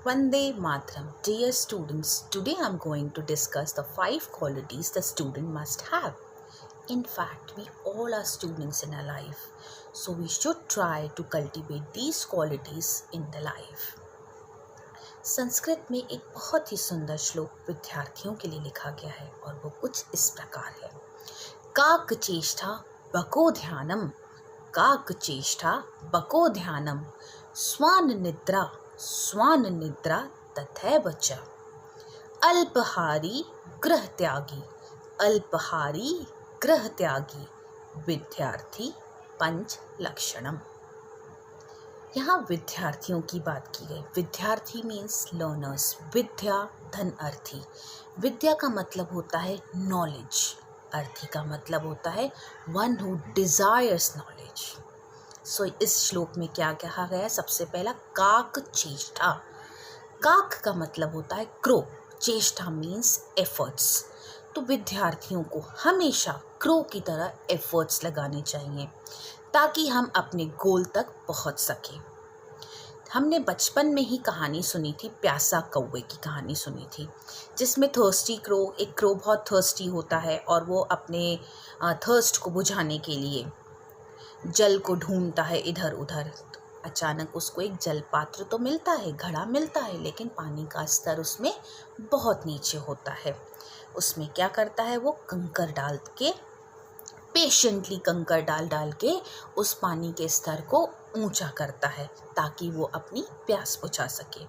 Vande Mataram. Dear students, today I'm going to discuss the 5 qualities the student must have. In fact, we all are students in our life, so we should try to cultivate these qualities in the life. Sanskrit में एक बहुत ही सुंदर श्लोक विद्यार्थियों के लिए लिखा गया है और वो कुछ इस प्रकार है। काक चेष्टा बको ध्यानम, काक चेष्टा बको ध्यानम, स्वान निद्रा तथैव च, अल्पहारी गृह त्यागी, अल्पहारी गृह त्यागी, विद्यार्थी पंच लक्षणम। यहाँ विद्यार्थियों की बात की गई। विद्यार्थी मीन्स लर्नर्स। विद्या धन अर्थी। विद्या का मतलब होता है नॉलेज, अर्थी का मतलब होता है वन हु डिजायर्स नॉलेज। सो इस श्लोक में क्या कहा गया है? सबसे पहला काक चेष्टा। काक का मतलब होता है क्रो, चेष्टा मीन्स एफर्ट्स। तो विद्यार्थियों को हमेशा क्रो की तरह एफर्ट्स लगाने चाहिए ताकि हम अपने गोल तक पहुंच सकें। हमने बचपन में ही कहानी सुनी थी, प्यासा कौवे की कहानी सुनी थी, जिसमें थर्स्टी क्रो, एक क्रो बहुत थर्स्टी होता है और वो अपने थर्स्ट को बुझाने के लिए जल को ढूंढता है इधर उधर। अचानक उसको एक जल पात्र तो मिलता है, घड़ा मिलता है, लेकिन पानी का स्तर उसमें बहुत नीचे होता है। उसमें क्या करता है? वो कंकर डाल के, पेशेंटली कंकर डाल के उस पानी के स्तर को ऊंचा करता है ताकि वो अपनी प्यास बुझा सके।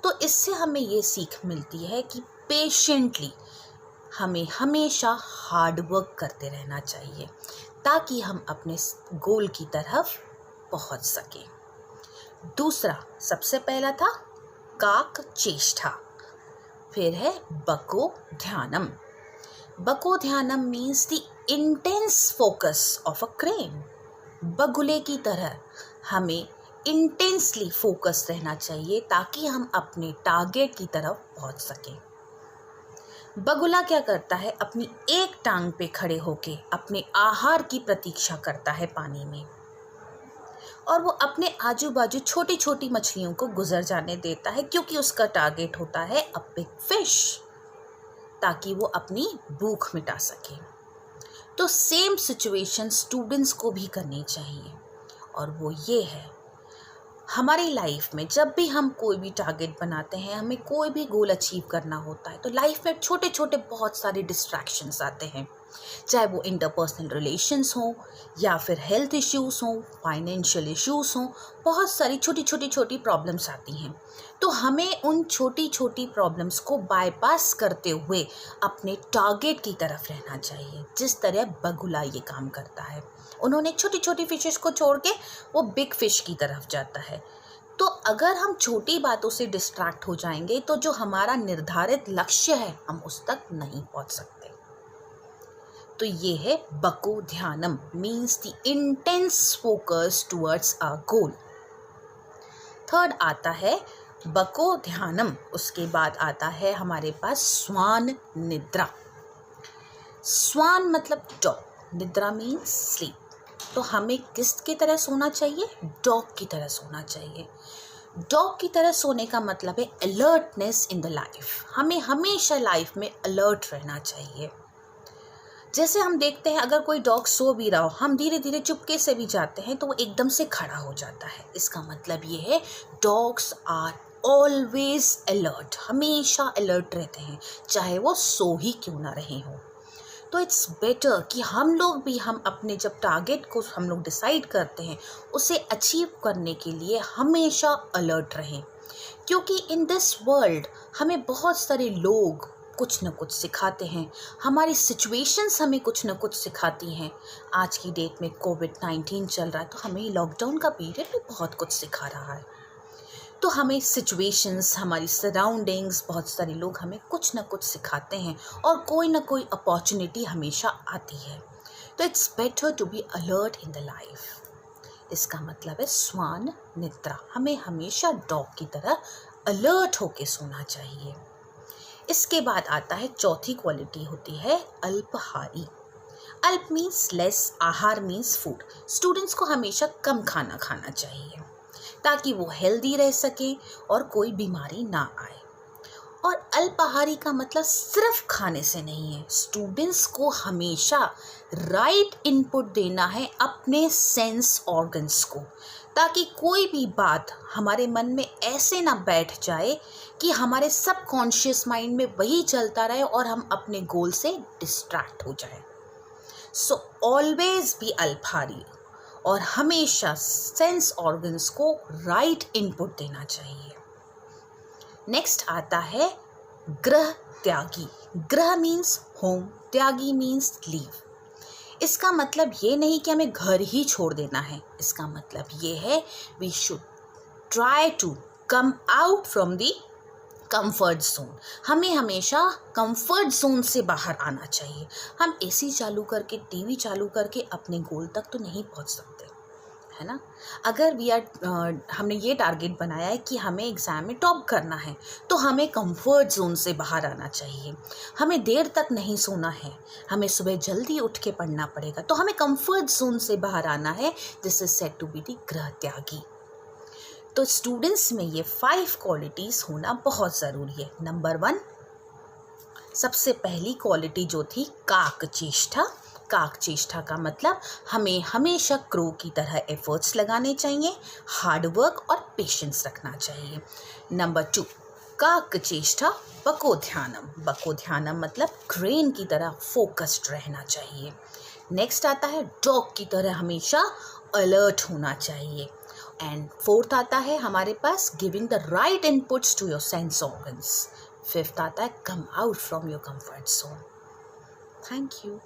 तो इससे हमें ये सीख मिलती है कि पेशेंटली हमें हमेशा हार्ड वर्क करते रहना चाहिए ताकि हम अपने गोल की तरफ पहुंच सकें। दूसरा, सबसे पहला था काक चेष्टा, फिर है बको ध्यानम। बको ध्यानम means the intense focus of a crane. बगुले की तरह हमें इंटेंसली फोकस रहना चाहिए ताकि हम अपने टारगेट की तरफ पहुंच सकें। बगुला क्या करता है? अपनी एक टांग पे खड़े होके अपने आहार की प्रतीक्षा करता है पानी में, और वो अपने आजू बाजू छोटी छोटी मछलियों को गुजर जाने देता है क्योंकि उसका टारगेट होता है अ बिग फिश, ताकि वो अपनी भूख मिटा सके। तो सेम सिचुएशन स्टूडेंट्स को भी करनी चाहिए, और वो ये है, हमारी लाइफ में जब भी हम कोई भी टारगेट बनाते हैं, हमें कोई भी गोल अचीव करना होता है, तो लाइफ में छोटे छोटे बहुत सारे डिस्ट्रैक्शंस आते हैं, चाहे वो इंटरपर्सनल रिलेशंस हों या फिर हेल्थ इश्यूज़ हों, फाइनेंशियल इश्यूज़ हों, बहुत सारी छोटी प्रॉब्लम्स आती हैं। तो हमें उन छोटी छोटी प्रॉब्लम्स को बाईपास करते हुए अपने टारगेट की तरफ रहना चाहिए, जिस तरह बगुला ये काम करता है। उन्होंने छोटी छोटी फिशेस को छोड़ के वो बिग फिश की तरफ जाता है। तो अगर हम छोटी बातों से डिस्ट्रैक्ट हो जाएंगे तो जो हमारा निर्धारित लक्ष्य है हम उस तक नहीं पहुंच सकते। तो ये है बको ध्यानम, means the intense focus towards a goal. Third आता है बको ध्यानम, उसके बाद आता है हमारे पास स्वान निद्रा। स्वान मतलब डॉग, निद्रा मीन्स स्लीप। तो हमें किसकी तरह सोना चाहिए? डॉग की तरह सोना चाहिए। डॉग की तरह सोने का मतलब है अलर्टनेस इन द लाइफ। हमें हमेशा लाइफ में अलर्ट रहना चाहिए। जैसे हम देखते हैं, अगर कोई डॉग सो भी रहा हो, हम धीरे धीरे चुपके से भी जाते हैं तो वो एकदम से खड़ा हो जाता है। इसका मतलब ये है डॉग्स आर ऑलवेज अलर्ट, हमेशा अलर्ट रहते हैं, चाहे वो सो ही क्यों ना रहे हो। तो इट्स बेटर कि हम लोग भी, हम अपने जब टारगेट को हम लोग डिसाइड करते हैं, उसे अचीव करने के लिए हमेशा अलर्ट रहें, क्योंकि इन दिस वर्ल्ड हमें बहुत सारे लोग कुछ न कुछ सिखाते हैं, हमारी सिचुएशंस हमें कुछ न कुछ सिखाती हैं। आज की डेट में कोविड-19 चल रहा है, तो हमें लॉकडाउन का पीरियड भी बहुत कुछ सिखा रहा है। तो हमें सिचुएशंस, हमारी सराउंडिंग्स, बहुत सारे लोग हमें कुछ ना कुछ सिखाते हैं और कोई ना कोई अपॉर्चुनिटी हमेशा आती है। तो it's better to be alert in the life. इसका मतलब है स्वान निद्रा, हमें हमेशा डॉग की तरह अलर्ट होके सोना चाहिए। इसके बाद आता है चौथी क्वालिटी, होती है अल्पहारी। अल्प मीन्स लेस, आहार मीन्स फूड। स्टूडेंट्स को हमेशा कम खाना खाना चाहिए। ताकि वो हेल्दी रह सके और कोई बीमारी ना आए। और अल्पाहारी का मतलब सिर्फ खाने से नहीं है। स्टूडेंट्स को हमेशा राइट इनपुट देना है अपने सेंस ऑर्गन्स को, ताकि कोई भी बात हमारे मन में ऐसे ना बैठ जाए कि हमारे सबकॉन्शियस माइंड में वही चलता रहे और हम अपने गोल से डिस्ट्रैक्ट हो जाए। सो ऑलवेज बी अल्पाहारी और हमेशा सेंस ऑर्गन्स को राइट इनपुट देना चाहिए। नेक्स्ट आता है गृह त्यागी। गृह मीन्स होम, त्यागी मीन्स लीव। इसका मतलब ये नहीं कि हमें घर ही छोड़ देना है। इसका मतलब ये है we should try to come out from the comfort zone. हमें हमेशा कंफर्ट जोन से बाहर आना चाहिए। हम एसी चालू करके, टीवी चालू करके अपने गोल तक तो नहीं पहुंच सकते, है ना। अगर हमने ये टारगेट बनाया है कि हमें एग्ज़ाम में टॉप करना है, तो हमें कंफर्ट जोन से बाहर आना चाहिए। हमें देर तक नहीं सोना है, हमें सुबह जल्दी उठ के पढ़ना पड़ेगा, तो हमें कंफर्ट जोन से बाहर आना है। This is said to be the गृह त्यागी। तो स्टूडेंट्स में ये 5 क्वालिटीज़ होना बहुत ज़रूरी है। नंबर 1, सबसे पहली क्वालिटी जो थी काकचेष्टा। काकचेष्टा का मतलब हमें हमेशा क्रो की तरह एफर्ट्स लगाने चाहिए, हार्डवर्क और पेशेंस रखना चाहिए। नंबर 2, काकचेष्टा बकोध्यानम। बकोध्यानम मतलब क्रेन की तरह फोकस्ड रहना चाहिए। नेक्स्ट आता है डॉग की तरह हमेशा अलर्ट होना चाहिए। एंड 4th आता है हमारे पास giving the right inputs to your sense organs. 5th आता है come out from your comfort zone. Thank you.